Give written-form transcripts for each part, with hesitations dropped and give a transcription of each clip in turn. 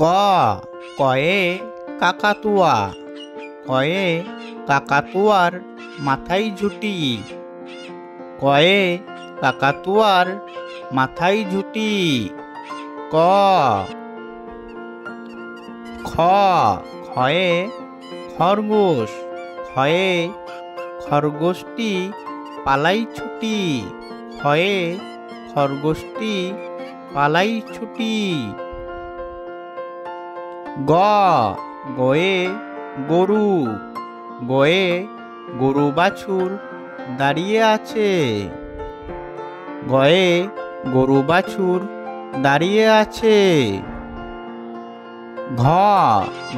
ক কয়ে কাকাতুয়া। কয়ে কাকাতুয়ার মাথায় ঝুঁটি। কয়ে কাকাতুয়ার মাথায় ঝুঁটি। ক খ খয়ে খরগোশ। খয়ে খরগোশটি পালাই ছুটি। খয়ে খরগোশটি পালাই ছুটি। গ গয়ে গরু। গয়ে গরু বাছুর দাঁড়িয়ে আছে। গয়ে গরু বাছুর দাঁড়িয়ে আছে। ঘ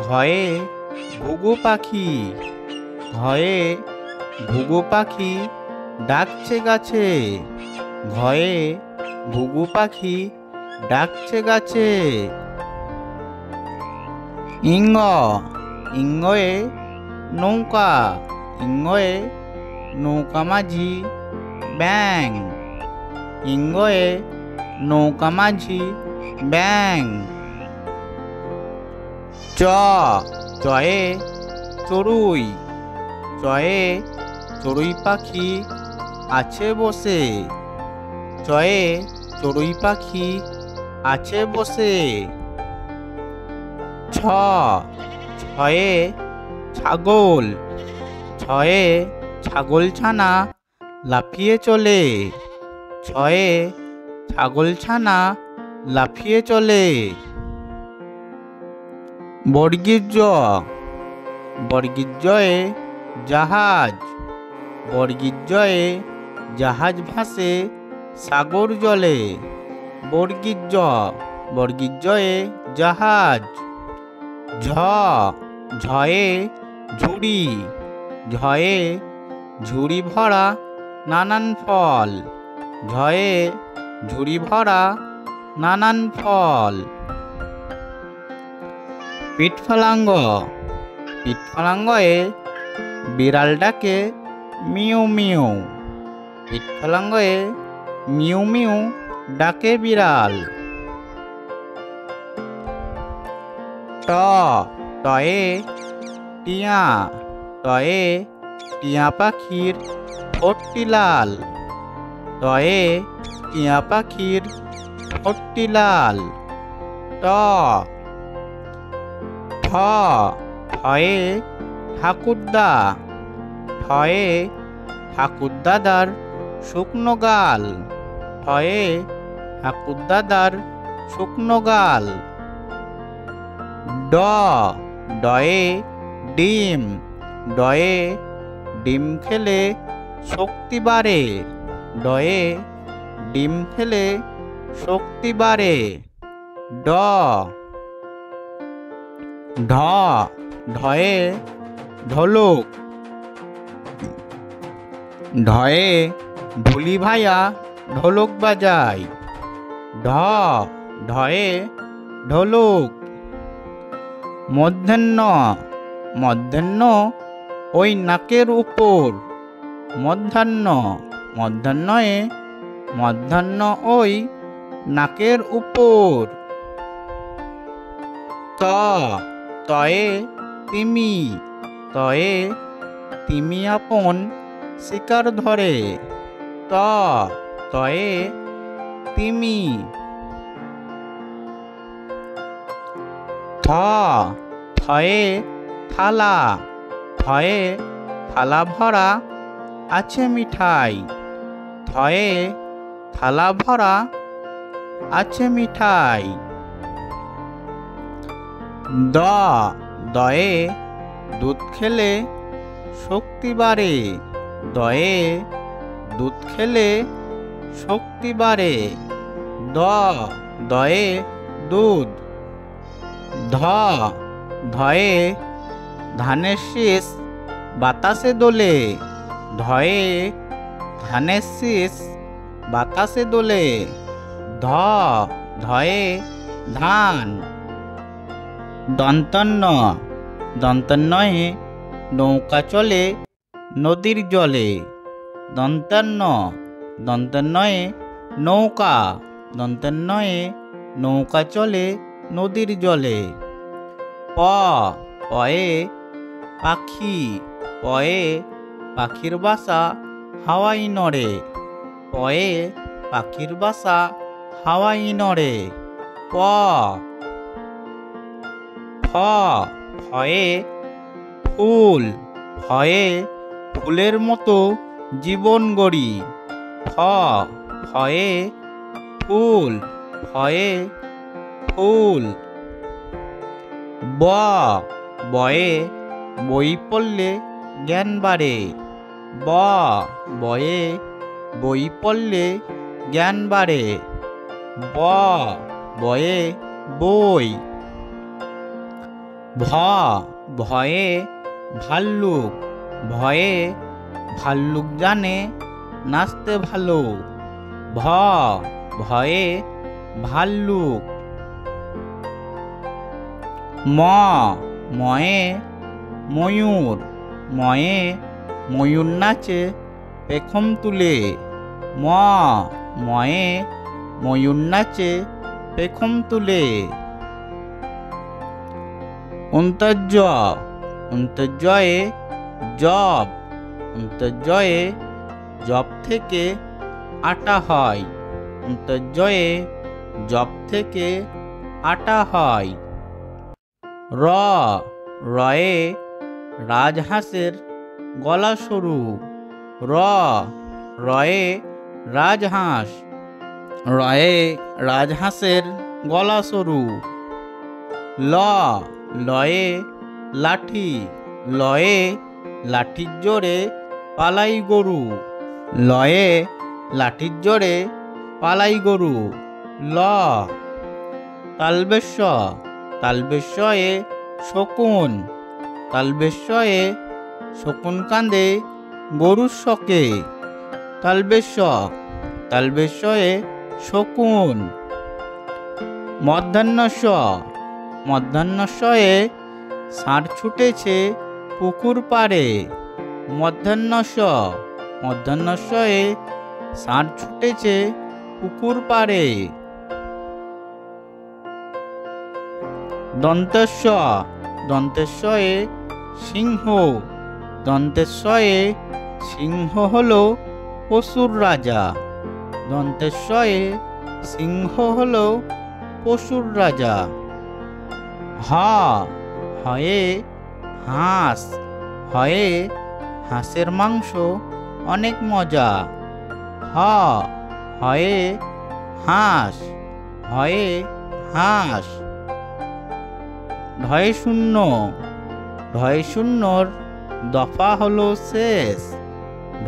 ঘয়ে ঘুঘু পাখি। ঘয়ে ঘুঘু পাখি ডাকছে গাছে। ঘয়ে ঘুঘু পাখি ডাকছে গাছে। ইঙ্গ ইঙ্গয়ে নৌকা। ইঙ্গয়ে নৌকা মাঝি ব্যাং। ইঙ্গয়ে নৌকা মাঝি ব্যাং। চ চয়ে চড়ুই। চয়ে চড়ুই পাখি আছে বসে। চয়ে চড়ুই পাখি আছে বসে। ছ ছয়ে ছাগল। ছয়ে ছাগল ছানা লাফিয়ে চলে। ছয়ে ছাগল ছানা লাফিয়ে চলে। বর্গীর জ বর্গীর জয়ে জাহাজ। বর্গীর জয়ে জাহাজ ভাসে সাগর জলে। বর্গীর জ বর্গীর জয়ে জাহাজ। ঝ ঝয়ে ঝুড়ি। ঝয়ে ঝুড়ি ভরা নানান ফল। ঝয়ে ঝুড়ি ভরা নানান ফল। পিঠফলাঙ্গ পিঠফলাঙ্গয়ে বিড়াল ডাকে মিউ মিউ। পিঠফলাঙ্গয়ে মিউ মিউ ডাকে বিড়াল। ট টয়ে টিয়া। টয়ে টিয়া পাখির ঠোঁটটি লাল। টয়ে টিয়া পাখির ঠোঁটটি লাল। ট ঠ ঠয়ে ঠাকুরদা। ঠয়ে ঠাকুরদাদার শুকনো গাল। ঠয়ে ঠাকুরদাদার শুকনো গাল। ড ডয়ে ডিম। ডয়ে ডিম খেলে শক্তি বাড়ে। ডয়ে ডিম খেলে শক্তি বাড়ে। ড ঢ ঢয়ে ঢোলক। ঢয়ে ঢুলি ভাইয়া ঢোলক বাজায়। ঢ ঢয়ে ঢোলক। মধ্যাহ্ন মধ্যাহ্ন ওই নাকের উপর। মধ্যাহ্ন মধ্যাহ্নয়ে মধ্যাহ্ন ওই নাকের উপর। ত তয়ে তিমি। তয়ে তিমি আপন শিকার ধরে। ত তয়ে তিমি। থ থয়ে থালা। থয়ে থালা ভরা আছে মিঠাই। থয়ে থালা ভরা আছে মিঠাই। দ দয়ে দুধ খেলে শক্তি বাড়ে। দয়ে দুধ খেলে শক্তি বাড়ে। দ দয়ে দুধ। ধ ধয়ে ধানের শীষ বাতাসে দোলে। ধয়ে ধানের শীষ বাতাসে দোলে। ধ ধয়ে ধান। দন্তন্য দন্তন্যয়ে নৌকা চলে নদীর জলে। দন্তন্য দন্তন্যয়ে নৌকা। দন্তন্যয়ে নৌকা চলে নদীর জলে। পয়ে পাখি, পয়ে পাখির বাসা হাওয়ায় নড়ে। পয়ে পাখির বাসা হাওয়ায় নড়ে। ফয়ে ফুল, ফয়ে ফুলের মতো জীবন গড়ি। ফয়ে ফুল, ফয়ে ফুল। বয়ে বই পড়লে জ্ঞান বাড়ে। বয়ে বই পড়লে জ্ঞান বাড়ে। বয়ে বই। ভয়ে ভাল্লুক, ভয়ে ভাল্লুক জানে নাচতে ভালো। ভয়ে ভাল্লুক। ময়ে ময়ূর, ময়ে ময়ূর নাচে পেখম তুলে। ময়ে ময়ূর নাচে পেখম তুলে। অন্তর্জয়ে জব, অন্তর্জয়ে জব থেকে আটা হয়। অন্তর্জয়ে জব থেকে আটা হয়। রয়ে রাজহাঁসের গলা সরু। রয়ে রাজহাঁস, রয়ে রাজহাঁসের গলা সরু। লয়ে লাঠি, লয়ে লাঠির জোরে পালাই গরু। লয়ে লাঠির জোরে পালাই গরু। তালবেশ্য, তালবেশ্যয়ে শকুন, তালবেশ্যয়ে শকুন কাঁদে গরুর শকে। তালবেশ্য, তালবেশ্যয়ে শকুন। মধ্যাহ্নস্য, মধ্যাহ্নস্যয়ে ষাঁড় ছুটেছে পুকুর পাড়ে। মধ্যাহ্নস্য, মধ্যাহ্নস্যয়ে ষাঁড় ছুটেছে পুকুর পাড়ে। দন্তেশ্ব, দন্তেশ্বয়ে সিংহ, দন্তেশ্বয়ে সিংহ হলো পশুর রাজা। দন্তেশ্বয়ে সিংহ হলো পশুর রাজা। হয়ে হাঁস, হয়ে হাঁসের মাংস অনেক মজা। হয়ে হাঁস, হয়ে হাঁস। ঢয় শূন্য, ঢয় শূন্যর দফা হলো শেষ।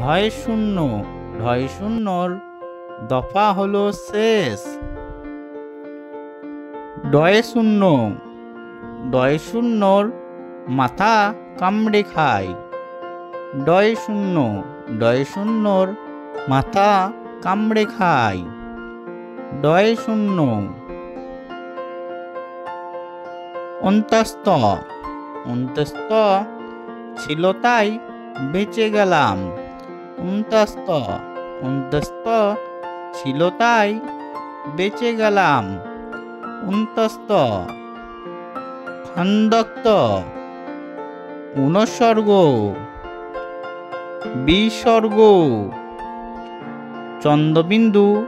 ঢয় শূন্য, ঢয় শূন্যর দফা হলো শেষ। ডয় শূন্য, ডয় শূন্যর মাথা কামড়ে খায়। ডয় শূন্য, ডয় শূন্যর মাথা কামড়ে খায়। ডয় শূন্য। অন্তস্থ, অন্তস্থ ছিল তাই বেঁচে গেলাম। অন্তস্থ, অন্তস্থ ছিল তাই বেঁচে গেলাম। অন্তস্থ। খন্দক্ত, অনুসর্গ, বিসর্গ। চন্দ্রবিন্দু